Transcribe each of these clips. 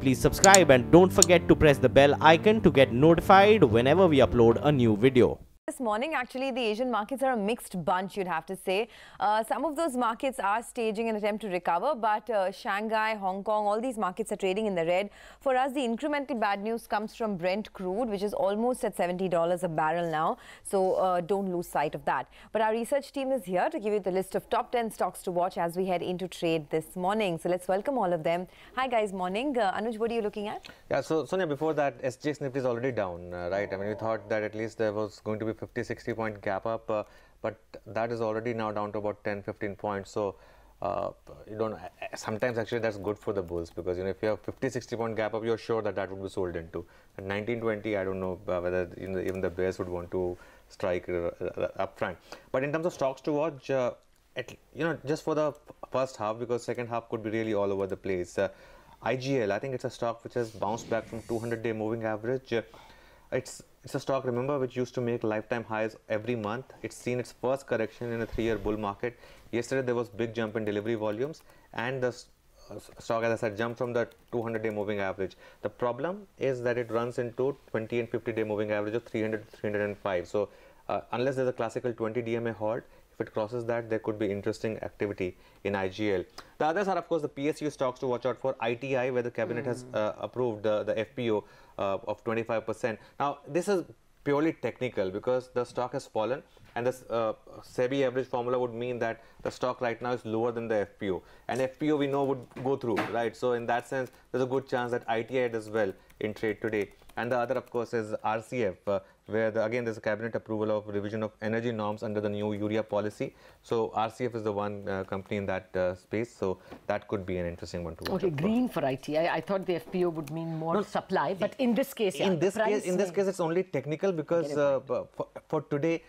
please subscribe and don't forget to press the bell icon to get notified whenever we upload a new video. This morning, actually, the Asian markets are a mixed bunch, you'd have to say. Some of those markets are staging an attempt to recover, but Shanghai, Hong Kong, all these markets are trading in the red. For us, the incremental bad news comes from Brent crude, which is almost at $70 a barrel now. So don't lose sight of that. But our research team is here to give you the list of top 10 stocks to watch as we head into trade this morning. So let's welcome all of them. Hi guys, morning. Anuj, what are you looking at? Yeah, so Sonia, before that, SGX Nifty is already down, right? I mean, we thought that at least there was going to be 50-60 point gap up, but that is already now down to about 10-15 points. So you don't, sometimes actually that's good for the bulls, because if you have 50-60 point gap up, you're sure that that would be sold into. At 19-20, I don't know whether even the bears would want to strike up front. But in terms of stocks to watch, just for the first half, because second half could be really all over the place. IGL, I think it's a stock which has bounced back from 200-day moving average. It's a stock, remember, which used to make lifetime highs every month. It's seen its first correction in a 3-year bull market. Yesterday, there was big jump in delivery volumes, and the stock, as I said, jumped from the 200-day moving average. The problem is that it runs into 20 and 50-day moving average of 300 to 305. So unless there's a classical 20 DMA halt, if it crosses that, there could be interesting activity in IGL. The others are, of course, the PSU stocks to watch out for. ITI, where the cabinet has approved the FPO of 25%. Now, this is purely technical because the stock has fallen, and this SEBI average formula would mean that the stock right now is lower than the FPO. And FPO we know would go through, right? So in that sense, there's a good chance that ITI does well in trade today. And the other, of course, is RCF, where again there's a cabinet approval of revision of energy norms under the new urea policy. So RCF is the one company in that space. So that could be an interesting one to watch. Okay, green for ITI. I thought the FPO would mean more supply, but in this case, yeah, in this case, it's only technical because for today.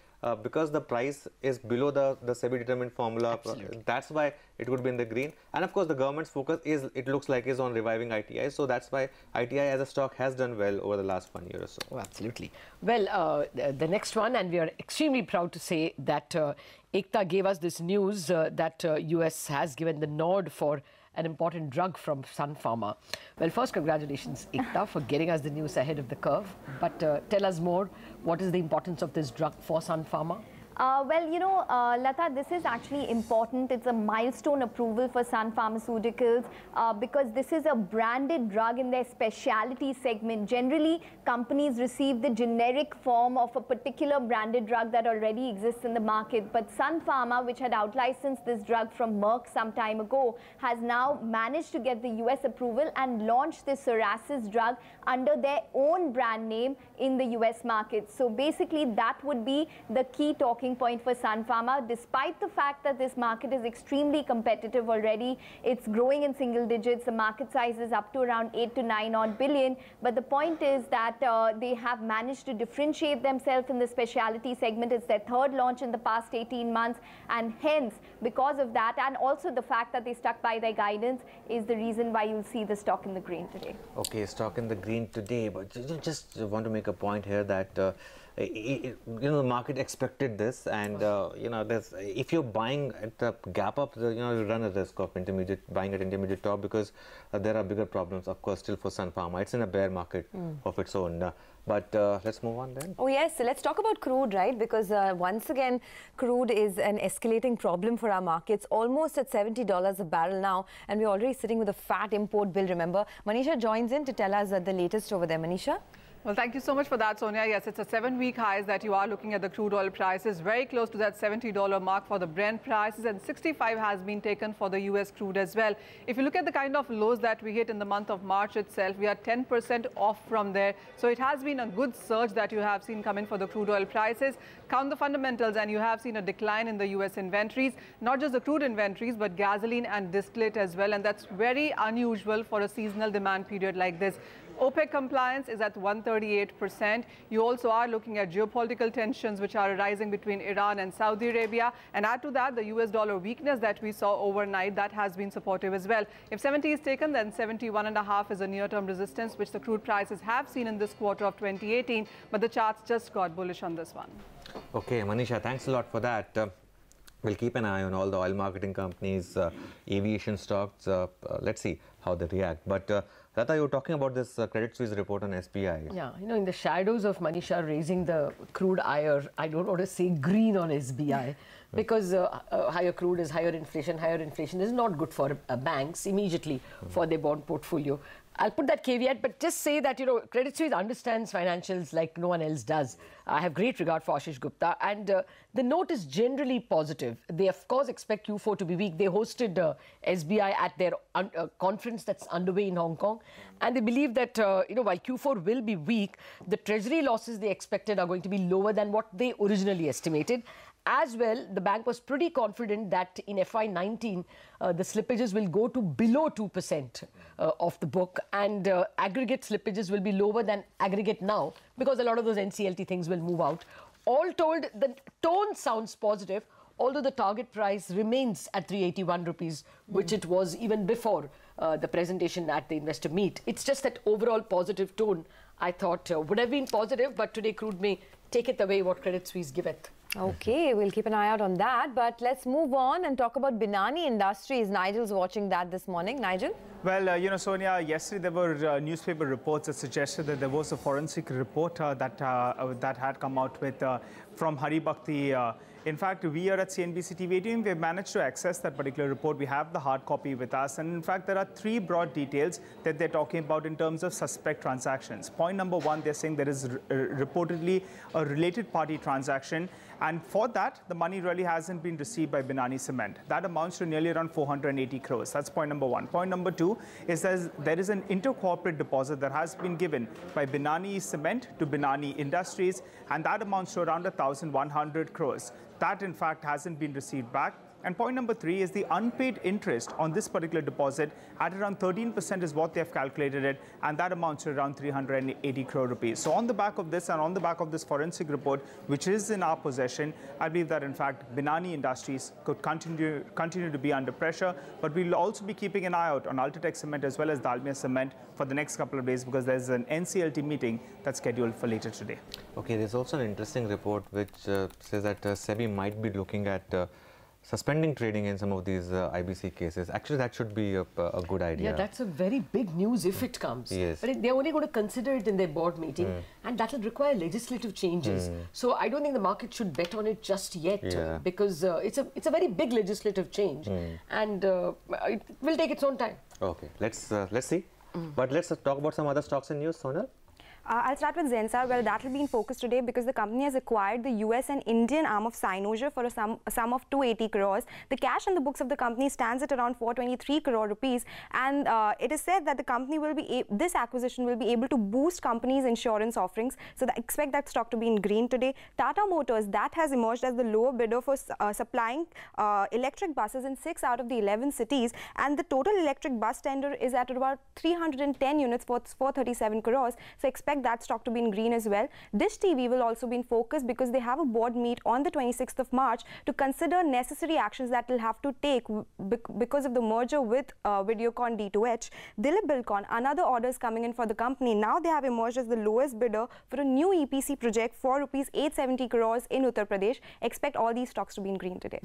Because the price is below the SEBI determined formula, that's why it would be in the green. And of course, the government's focus is, it looks like, is on reviving ITI. So that's why ITI as a stock has done well over the last 1 year or so. Oh, absolutely. Well, the next one, and we are extremely proud to say that Ekta gave us this news that US has given the nod for an important drug from Sun Pharma. Well, first, congratulations, Ekta, for getting us the news ahead of the curve. But tell us more, what is the importance of this drug for Sun Pharma? Lata, this is actually important. It's a milestone approval for Sun Pharmaceuticals because this is a branded drug in their specialty segment. Generally, companies receive the generic form of a particular branded drug that already exists in the market. But Sun Pharma, which had outlicensed this drug from Merck some time ago, has now managed to get the US approval and launch this psoriasis drug under their own brand name in the US market. So basically, that would be the key talking point for Sun Pharma. Despite the fact that this market is extremely competitive already, it's growing in single digits. The market size is up to around 8 to 9 odd billion. But the point is that they have managed to differentiate themselves in the specialty segment. It's their third launch in the past 18 months. And hence, because of that, and also the fact that they stuck by their guidance, is the reason why you'll see the stock in the green today. Okay, stock in the green today. But just want to make a point here that the market expected this, and if you're buying at the gap up, you run a risk of buying at intermediate top, because there are bigger problems, of course, still for Sun Pharma. It's in a bear market of its own. But let's move on then. Oh yes, so let's talk about crude, right? Because once again, crude is an escalating problem for our markets, almost at $70 a barrel now, and we're already sitting with a fat import bill, remember. Manisha joins in to tell us the latest over there. Manisha? Well, thank you so much for that, Sonia. Yes, it's a 7-week highs that you are looking at the crude oil prices, very close to that $70 mark for the Brent prices, and 65 has been taken for the US crude as well. If you look at the kind of lows that we hit in the month of March itself, we are 10% off from there. So it has been a good surge that you have seen come in for the crude oil prices. Count the fundamentals and you have seen a decline in the US inventories, not just the crude inventories, but gasoline and distillate as well. And that's very unusual for a seasonal demand period like this. OPEC compliance is at 138%. You also are looking at geopolitical tensions which are arising between Iran and Saudi Arabia. And add to that the US dollar weakness that we saw overnight, that has been supportive as well. If 70 is taken, then 71.5 is a near-term resistance which the crude prices have seen in this quarter of 2018. But the charts just got bullish on this one. Okay, Manisha, thanks a lot for that. We'll keep an eye on all the oil marketing companies, aviation stocks. Let's see how they react. But Lata, you were talking about this Credit Suisse report on SBI. Yeah, you know, in the shadows of Manisha raising the crude ire, I don't want to say green on SBI because higher crude is higher inflation. Higher inflation is not good for banks immediately for their bond portfolio. I'll put that caveat, but just say that, you know, Credit Suisse understands financials like no one else does. I have great regard for Ashish Gupta, and the note is generally positive. They, of course, expect Q4 to be weak. They hosted SBI at their conference that's underway in Hong Kong, and they believe that, you know, while Q4 will be weak, the treasury losses they expected are going to be lower than what they originally estimated. As well, the bank was pretty confident that in FY19, the slippages will go to below 2% of the book, and aggregate slippages will be lower than aggregate now because a lot of those NCLT things will move out. All told, the tone sounds positive, although the target price remains at 381 rupees, which it was even before the presentation at the investor meet. It's just that overall positive tone, I thought, would have been positive, but today crude may take it away what Credit Suisse giveth. Okay, we'll keep an eye out on that. But let's move on and talk about Binani Industries. Nigel's watching that this morning. Nigel? Well, you know, Sonia, yesterday there were newspaper reports that suggested that there was a forensic report that had come out with from Hari Bhakti. In fact, we here at CNBC TV18, we have managed to access that particular report. We have the hard copy with us. And in fact, there are three broad details that they're talking about in terms of suspect transactions. Point number one, they're saying there is reportedly a related party transaction. And for that, the money really hasn't been received by Binani Cement. That amounts to nearly around 480 crores. That's point number one. Point number two is there is an intercorporate deposit that has been given by Binani Cement to Binani Industries, and that amounts to around 1,100 crores. That, in fact, hasn't been received back. And point number three is the unpaid interest on this particular deposit at around 13% is what they have calculated it, and that amounts to around 380 crore rupees. So on the back of this and on the back of this forensic report, which is in our possession, I believe that in fact Binani Industries could continue to be under pressure, but we'll also be keeping an eye out on Ultratech Cement as well as Dalmia Cement for the next couple of days because there's an NCLT meeting that's scheduled for later today. Okay, there's also an interesting report which says that SEBI might be looking at suspending trading in some of these IBC cases. Actually, that should be a good idea. Yeah, that's a very big news if it comes. Yes. But they're only going to consider it in their board meeting, and that will require legislative changes. So I don't think the market should bet on it just yet, because it's a very big legislative change, and it will take its own time. Okay, let's see. But let's talk about some other stocks and news, Sonal. I'll start with Zensar. Well, that will be in focus today because the company has acquired the US and Indian arm of Sinoja for a sum of 280 crores. The cash on the books of the company stands at around 423 crore rupees, and it is said that the company will be this acquisition will be able to boost companies' insurance offerings. So expect that stock to be in green today. Tata Motors, that has emerged as the lower bidder for supplying electric buses in 6 out of the 11 cities, and the total electric bus tender is at about 310 units for 437 crores. So expect that stock to be in green as well. Dish TV will also be in focus because they have a board meet on the 26th of March to consider necessary actions that will have to take because of the merger with Videocon D2H. Dilip Bilkon, another orders coming in for the company. Now they have emerged as the lowest bidder for a new EPC project for rupees 870 crores in Uttar Pradesh. Expect all these stocks to be in green today.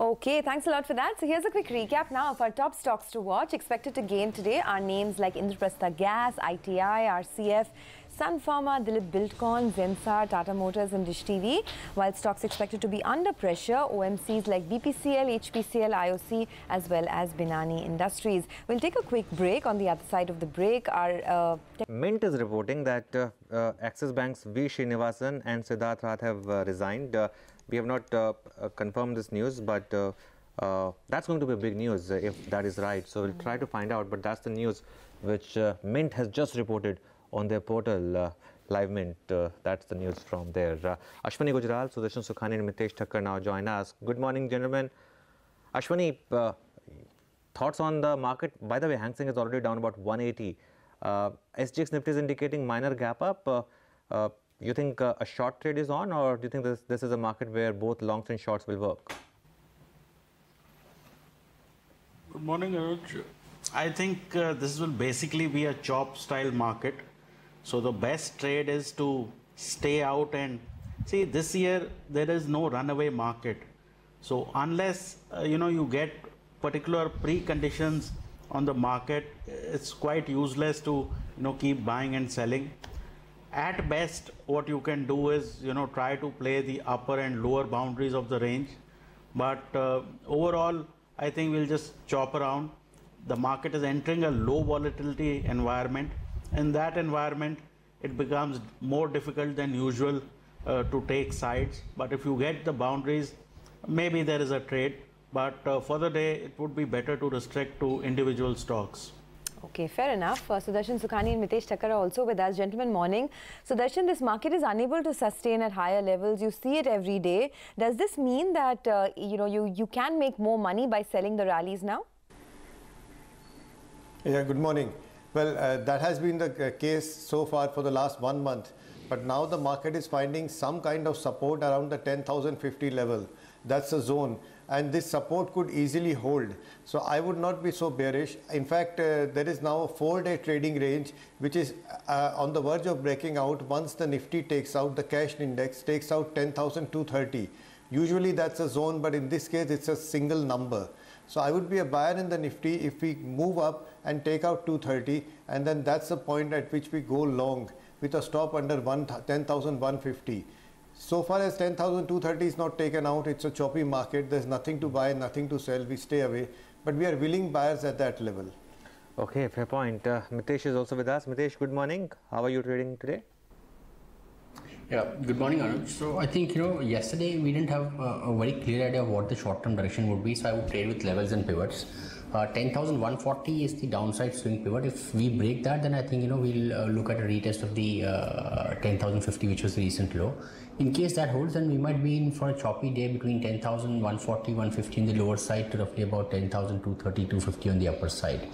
Okay, thanks a lot for that. So here's a quick recap now of our top stocks to watch. Expected to gain today are names like Indraprastha Gas, ITI, RCF, Sun Pharma, Dilip Bilkon, Zensar, Tata Motors and Dish TV. While stocks expected to be under pressure, OMCs like BPCL, HPCL, IOC as well as Binani Industries. We'll take a quick break. On the other side of the break, our Mint is reporting that Axis Bank's V. Srinivasan and Siddharth Rath have resigned. We have not confirmed this news, but that's going to be big news if that is right. So we'll try to find out, but that's the news which Mint has just reported on their portal, Live Mint. That's the news from there. Ashwani Gujral, Sudarshan Sukhani and Mitesh Thakkar now join us. Good morning, gentlemen. Ashwani, thoughts on the market? By the way, Hang Seng is already down about 180. SGX Nifty is indicating minor gap up. You think a short trade is on, or do you think this is a market where both longs and shorts will work? Good morning, Anuj. I think this will basically be a chop style market. So the best trade is to stay out and see, this year there is no runaway market. So unless you get particular preconditions on the market, it's quite useless to keep buying and selling. At best, what you can do is try to play the upper and lower boundaries of the range. But overall, I think we'll just chop around. The market is entering a low volatility environment. In that environment, it becomes more difficult than usual to take sides. But if you get the boundaries, maybe there is a trade. But for the day, it would be better to restrict to individual stocks. Okay, fair enough. Sudarshan Sukhani and Mitesh Thakkar are also with us. Gentlemen, morning. Sudarshan, this market is unable to sustain at higher levels. You see it every day. Does this mean that you can make more money by selling the rallies now? Yeah, good morning. Well, that has been the case so far for the last 1 month. But now the market is finding some kind of support around the 10,050 level. That's the zone. And this support could easily hold. So I would not be so bearish. In fact, there is now a 4-day trading range, which is on the verge of breaking out once the Nifty takes out, the cash index takes out 10,230. Usually that's a zone, but in this case, it's a single number. So I would be a buyer in the Nifty if we move up and take out 230, and then that's the point at which we go long with a stop under 10,150. So far as 10,230 is not taken out, it's a choppy market. There's nothing to buy, nothing to sell. We stay away. But we are willing buyers at that level. Okay, fair point. Mitesh is also with us. Mitesh, good morning. How are you trading today? Yeah, good morning, Anuj. So I think, yesterday we didn't have a very clear idea of what the short-term direction would be. So I would trade with levels and pivots. 10,140 is the downside swing pivot. If we break that, then I think, we'll look at a retest of the 10,050, which was the recent low. In case that holds, then we might be in for a choppy day between 10,140, 150 in the lower side to roughly about 10,230, 250 on the upper side.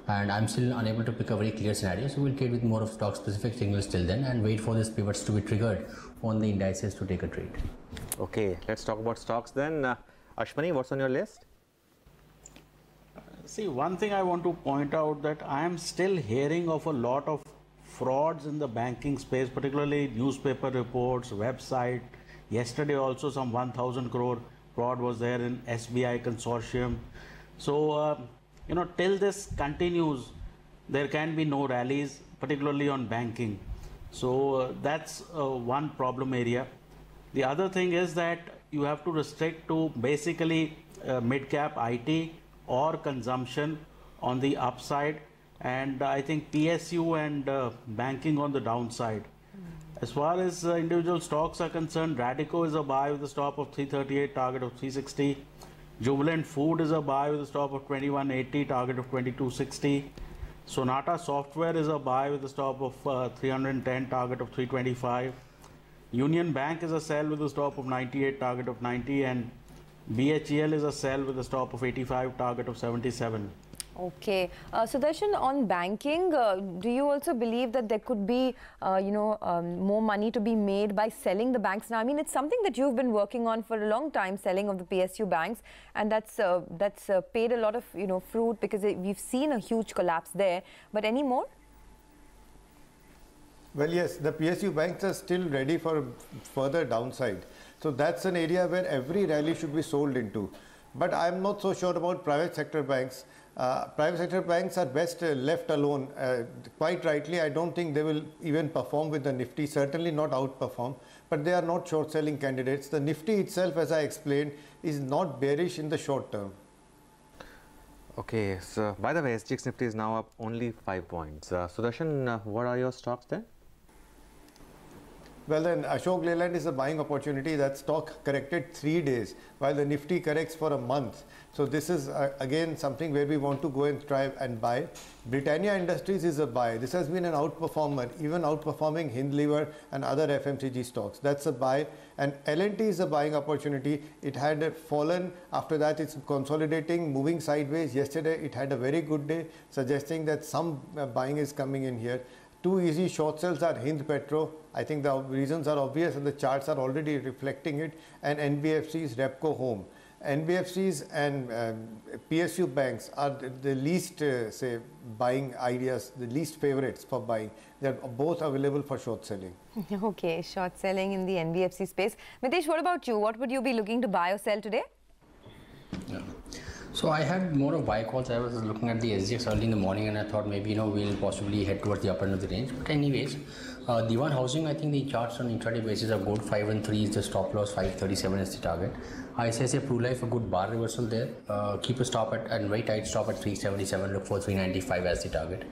And I'm still unable to pick a very clear scenario, so we'll trade with more of stock-specific signals till then and wait for these pivots to be triggered on the indices to take a trade. Okay, let's talk about stocks then. Ashwani, what's on your list? See, one thing I want to point out that I am still hearing of a lot of frauds in the banking space, particularly newspaper reports, website. Yesterday also some 1,000 crore fraud was there in SBI consortium. So, till this continues, there can be no rallies, particularly on banking. So that's one problem area. The other thing is that you have to restrict to basically mid-cap IT or consumption on the upside, and I think PSU and banking on the downside. As far as individual stocks are concerned, Radico is a buy with a stop of 338, target of 360. Jubilant Food is a buy with a stop of 2180, target of 2260. Sonata Software is a buy with a stop of 310, target of 325. Union Bank is a sell with a stop of 98, target of 90, and BHEL is a sell with a stop of 85, target of 77. Okay. Sudarshan, on banking, do you also believe that there could be, more money to be made by selling the banks now? I mean, it's something that you've been working on for a long time, selling of the PSU banks, and that's paid a lot of, fruit because we've seen a huge collapse there. But any more? Well, yes, the PSU banks are still ready for further downside. So that's an area where every rally should be sold into. But I'm not so sure about private sector banks. Private sector banks are best left alone. Quite rightly, I don't think they will even perform with the Nifty, certainly not outperform, but they are not short selling candidates. The Nifty itself, as I explained, is not bearish in the short term. Okay, so by the way, SGX Nifty is now up only 5 points. Sudarshan, what are your stocks then? Well then, Ashok Leyland is a buying opportunity. That stock corrected 3 days while the Nifty corrects for a month. So this is again something where we want to go and try and buy. Britannia Industries is a buy. This has been an outperformer, even outperforming Hindlever and other FMCG stocks. That's a buy. And L&T is a buying opportunity. It had fallen. After that, it's consolidating, moving sideways. Yesterday, it had a very good day, suggesting that some buying is coming in here. Two easy short sells are Hind Petro. I think the reasons are obvious and the charts are already reflecting it. And NBFCs, Repco Home. NBFCs and PSU banks are the least, say, buying ideas, the least favorites for buying. They are both available for short selling. Okay, short selling in the NBFC space. Mitesh, what about you? What would you be looking to buy or sell today? Yeah. So I had more of buy calls. I was looking at the SGX early in the morning and I thought maybe we'll possibly head towards the upper end of the range. But anyways, Diwan Housing, I think the charts on intraday basis are good. 5 and 3 is the stop loss, 537 is the target. ICICI Pru Life, a good bar reversal there. Keep a stop and very tight stop at 377. Look for 395 as the target.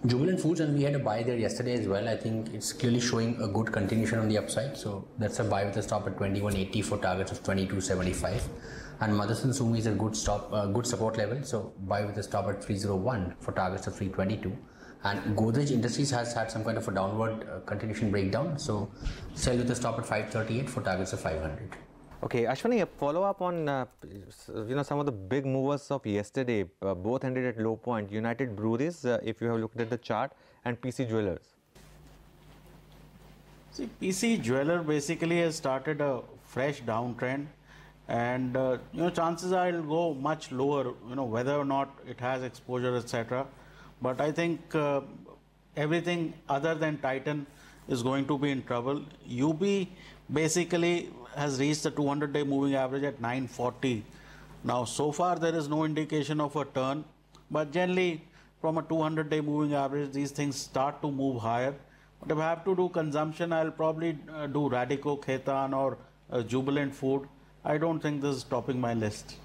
Jubilant Foods, and we had a buy there yesterday as well. I think it's clearly showing a good continuation on the upside. So that's a buy with a stop at 2180 for targets of 2275. And Motherson Sumi is a good support level. So buy with a stop at 301 for targets of 322. And Godrej Industries has had some kind of a downward continuation breakdown. So sell with a stop at 538 for targets of 500. Okay, Ashwani, a follow-up on some of the big movers of yesterday, both ended at low point. United Breweries, if you have looked at the chart, and PC Jewelers. See, PC Jeweler basically has started a fresh downtrend, and chances are it'll go much lower. Whether or not it has exposure, etc. But I think everything other than Titan is going to be in trouble. UB basically has reached the 200-day moving average at 940. Now, so far there is no indication of a turn, but generally from a 200-day moving average, these things start to move higher. But if I have to do consumption, I'll probably do Radico, Khaitan or Jubilant Food. I don't think this is topping my list.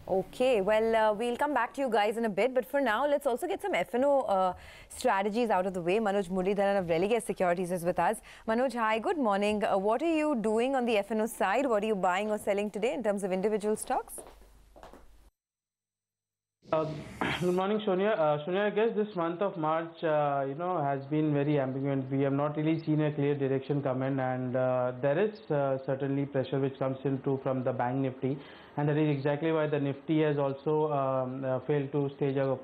Okay, well, we'll come back to you guys in a bit, but for now, let's also get some F&O strategies out of the way. Manoj Muralidharan of Religare Securities is with us. Manoj, hi, good morning. What are you doing on the F&O side? What are you buying or selling today in terms of individual stocks? Good morning, Sonia. Sonia, I guess this month of March, has been very ambiguous. We have not really seen a clear direction come in, and there is certainly pressure which comes into from the Bank Nifty, and that is exactly why the Nifty has also failed to stage a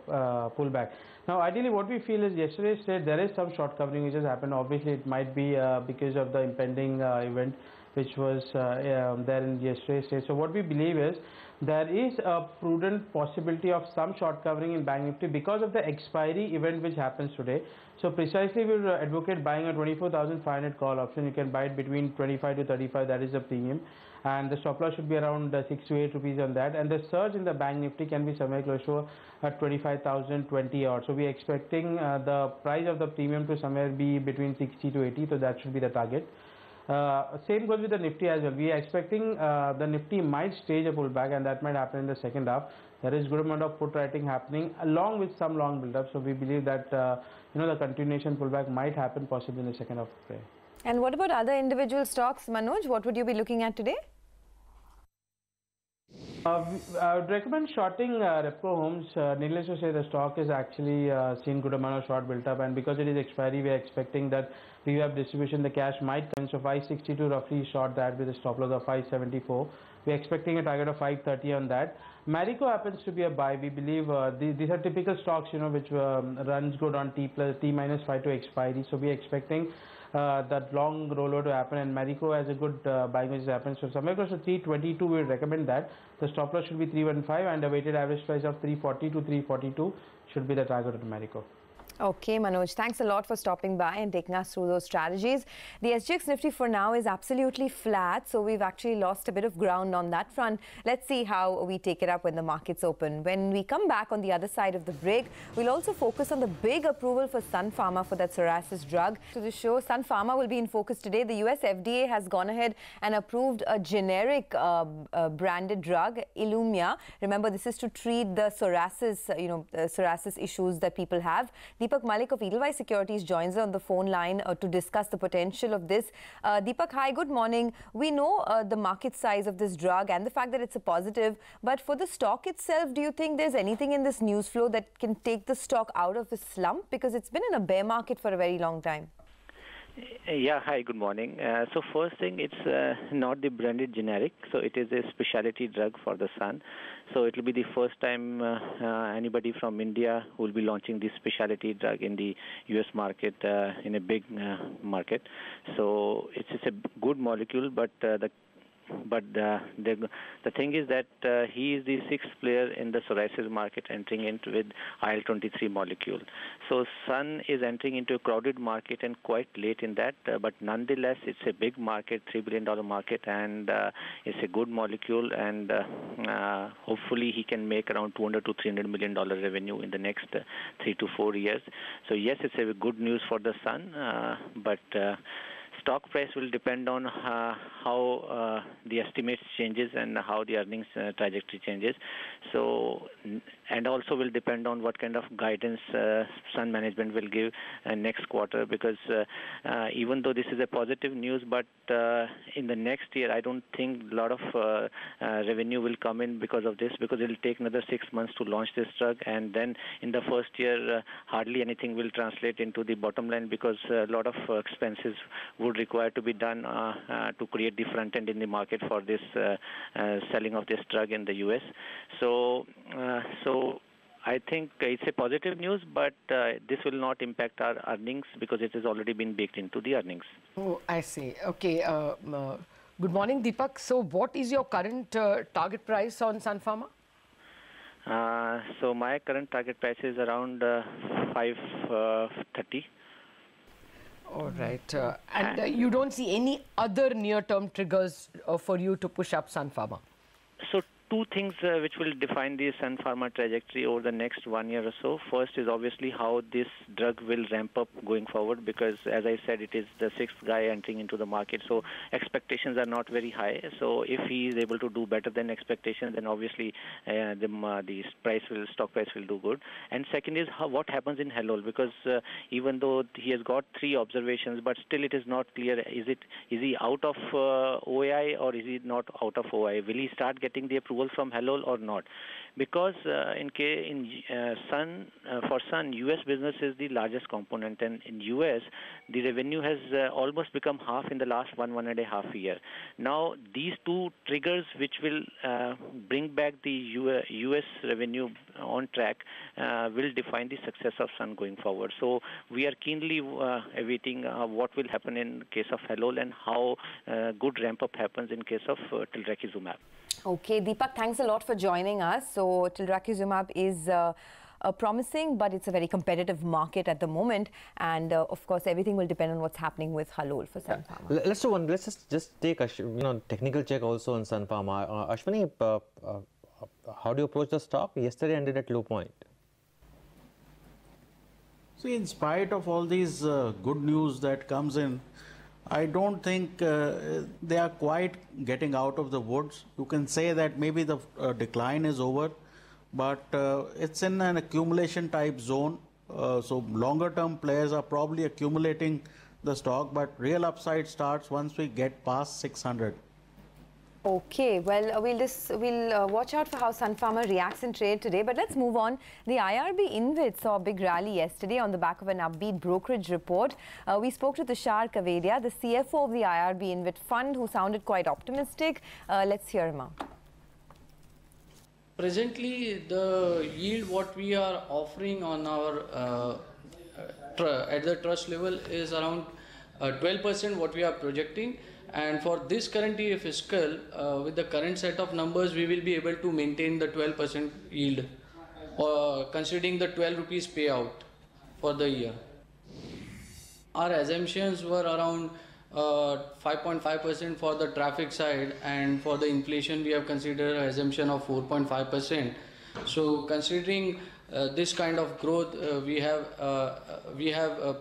pullback. Now, ideally, what we feel is yesterday's trade there is some short covering which has happened. Obviously, it might be because of the impending event which was there in yesterday's trade. So, what we believe is there is a prudent possibility of some short covering in Bank Nifty because of the expiry event which happens today. So precisely we will advocate buying a 24,500 call option. You can buy it between 25 to 35, that is the premium, and the stop loss should be around 6 to 8 rupees on that, and the surge in the Bank Nifty can be somewhere close to at 25,020 odd. So we are expecting the price of the premium to somewhere be between 60 to 80, so that should be the target. Same goes with the Nifty as well. We are expecting the Nifty might stage a pullback, and that might happen in the second half. There is good amount of put writing happening along with some long build-up. So we believe that the continuation pullback might happen possibly in the second half of the day. And what about other individual stocks, Manoj? What would you be looking at today? I would recommend shorting Repco Homes. Needless to say, the stock is actually seen good amount of short built up, and because it is expiry, we are expecting that we have distribution. The cash might come, so 562 roughly short that with a stop loss of 574. We are expecting a target of 530 on that. Marico happens to be a buy. We believe these are typical stocks, which runs good on T-5 to expiry. So we are expecting that long rollover to happen, and Marico has a good buying which happens. So somewhere close to 322, we would recommend that. The stop loss should be 315, and a weighted average price of 340 to 342 should be the target of Marico. Okay, Manoj, thanks a lot for stopping by and taking us through those strategies. The SGX Nifty for now is absolutely flat, so we've actually lost a bit of ground on that front. Let's see how we take it up when the markets open. When we come back on the other side of the break, we'll also focus on the big approval for Sun Pharma for that psoriasis drug. To the show, Sun Pharma will be in focus today. The US FDA has gone ahead and approved a generic branded drug, Ilumya. Remember, this is to treat the psoriasis, psoriasis issues that people have. Deepak Malik of Edelweiss Securities joins us on the phone line to discuss the potential of this. Deepak, hi, good morning. We know the market size of this drug and the fact that it's a positive, but for the stock itself, do you think there's anything in this news flow that can take the stock out of the slump? Because it's been in a bear market for a very long time. Yeah, hi, good morning. So first thing, it's not the branded generic, so it is a specialty drug for the sun. So it will be the first time anybody from India will be launching this specialty drug in the US market, in a big market. So it's a good molecule, but the but the thing is that he is the sixth player in the psoriasis market entering into with IL-23 molecule. So Sun is entering into a crowded market and quite late in that, but nonetheless it's a big market, $3 billion market, and it's a good molecule, and hopefully he can make around $200 to $300 million revenue in the next 3 to 4 years. So yes, it's a good news for the Sun, but stock price will depend on how the estimates changes and how the earnings trajectory changes. So, and also will depend on what kind of guidance Sun management will give next quarter, because even though this is a positive news, but in the next year I don't think a lot of revenue will come in because of this, because it will take another 6 months to launch this drug, and then in the first year hardly anything will translate into the bottom line, because a lot of expenses would require to be done to create the front end in the market for this selling of this drug in the US. So I think it's a positive news, but this will not impact our earnings because it has already been baked into the earnings. Oh, I see. Okay. Good morning, Deepak. So what is your current target price on Sun Pharma? So my current target price is around 530. All right. And you don't see any other near-term triggers for you to push up Sun Pharma? So two things which will define the Sun Pharma trajectory over the next 1 year or so. First is obviously how this drug will ramp up going forward, because as I said, it is the sixth guy entering into the market, so expectations are not very high. So if he is able to do better than expectations, then obviously the stock price will do good. And second is what happens in Halol, because even though he has got 3 observations, but still it is not clear, is he out of OAI or is he not out of OAI? Will he start getting the approval from Halol or not? Because for Sun, US business is the largest component, and in US the revenue has almost become half in the last 1.5 year. Now these two triggers which will bring back the US revenue on track will define the success of Sun going forward. So we are keenly awaiting what will happen in case of Halol and how good ramp up happens in case of tilrakizumab. Okay, Deepak, thanks a lot for joining us. So tilrakizumab is promising, but it's a very competitive market at the moment, and of course everything will depend on what's happening with Halol for Sun Pharma. Let's do one. Let's just take a technical check also on Sun Pharma. Ashwini, how do you approach the stock? Yesterday ended at low point. See, in spite of all these good news that comes in, I don't think they are quite getting out of the woods. You can say that maybe the decline is over, but it's in an accumulation type zone. So longer term players are probably accumulating the stock, but real upside starts once we get past 600. Okay, well, we'll watch out for how Sun Pharma reacts in trade today. But let's move on. The IRB InvIT saw a big rally yesterday on the back of an upbeat brokerage report. We spoke to Tushar Kavedia, the CFO of the IRB InvIT fund, who sounded quite optimistic. Let's hear him out. Presently, the yield what we are offering on our at the trust level is around 12% what we are projecting. And for this current year fiscal, with the current set of numbers, we will be able to maintain the 12% yield, considering the 12 rupees payout for the year. Our assumptions were around 5.5% for the traffic side, and for the inflation we have considered an assumption of 4.5%. So considering this kind of growth, we have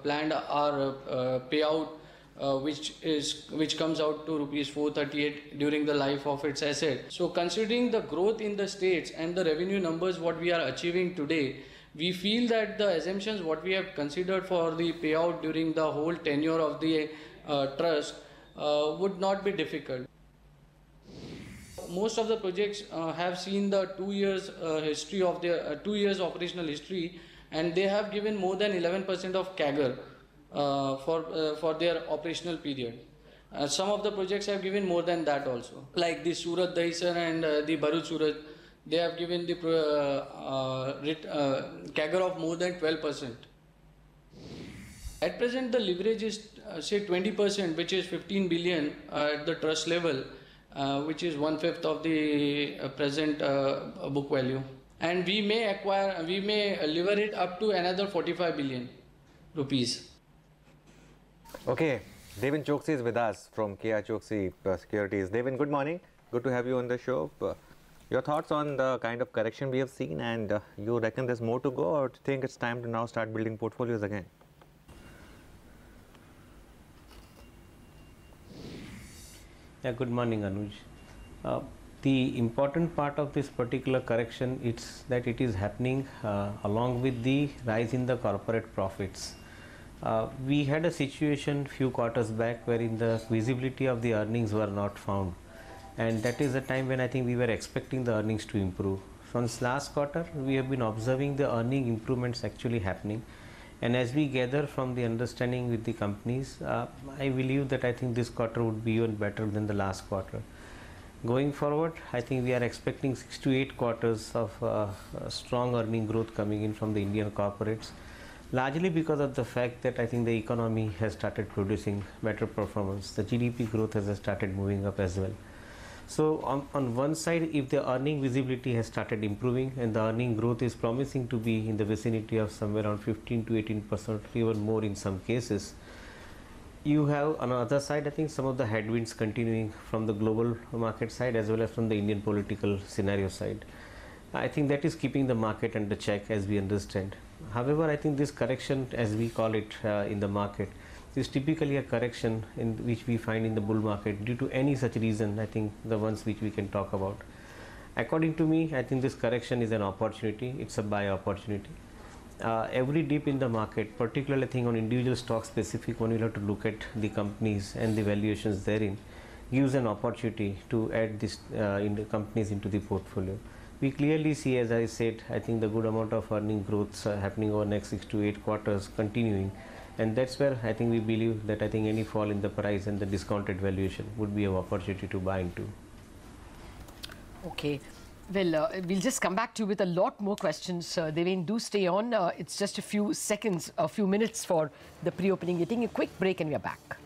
planned our payout, which comes out to rupees 438 during the life of its asset. So considering the growth in the states and the revenue numbers what we are achieving today, we feel that the assumptions what we have considered for the payout during the whole tenure of the trust would not be difficult. Most of the projects have seen the 2 years history of their 2 years operational history, and they have given more than 11% of CAGR for their operational period. Some of the projects have given more than that also, like the Surat Dahisar and the Bharuch Surat. They have given the CAGR of more than 12%. At present, the leverage is say 20%, which is 15 billion at the trust level, which is 1/5 of the present book value. And we may lever it up to another 45 billion rupees. Okay, Devin Choksi is with us from KR Choksi Securities. Devin, good morning. Good to have you on the show. Your thoughts on the kind of correction we have seen, and you reckon there's more to go, or do you think it's time to now start building portfolios again? Yeah, good morning, Anuj. The important part of this particular correction is that it is happening along with the rise in the corporate profits. We had a situation few quarters back wherein the visibility of the earnings were not found, and that is the time when I think we were expecting the earnings to improve. Since last quarter, we have been observing the earning improvements actually happening, and as we gather from the understanding with the companies, I believe that I think this quarter would be even better than the last quarter. Going forward, I think we are expecting 6 to 8 quarters of strong earning growth coming in from the Indian corporates, largely because of the fact that I think the economy has started producing better performance. The GDP growth has started moving up as well. So on one side, if the earning visibility has started improving and the earning growth is promising to be in the vicinity of somewhere around 15 to 18%, even more in some cases, you have on the other side, I think some of the headwinds continuing from the global market side as well as from the Indian political scenario side. I think that is keeping the market under check as we understand. However, I think this correction, as we call it in the market, is typically a correction in which we find in the bull market due to any such reason, I think the ones which we can talk about. According to me, I think this correction is an opportunity. It's a buy opportunity. Every dip in the market, particularly I think on individual stock specific, when you have to look at the companies and the valuations therein, gives an opportunity to add this in the companies into the portfolio. We clearly see, as I said, I think the good amount of earning growths happening over next 6 to 8 quarters continuing, and that's where I think we believe that I think any fall in the price and the discounted valuation would be an opportunity to buy into. Okay. Well, we'll just come back to you with a lot more questions. Devin, do stay on. It's just a few seconds, a few minutes for the pre-opening. We're taking a quick break and we are back.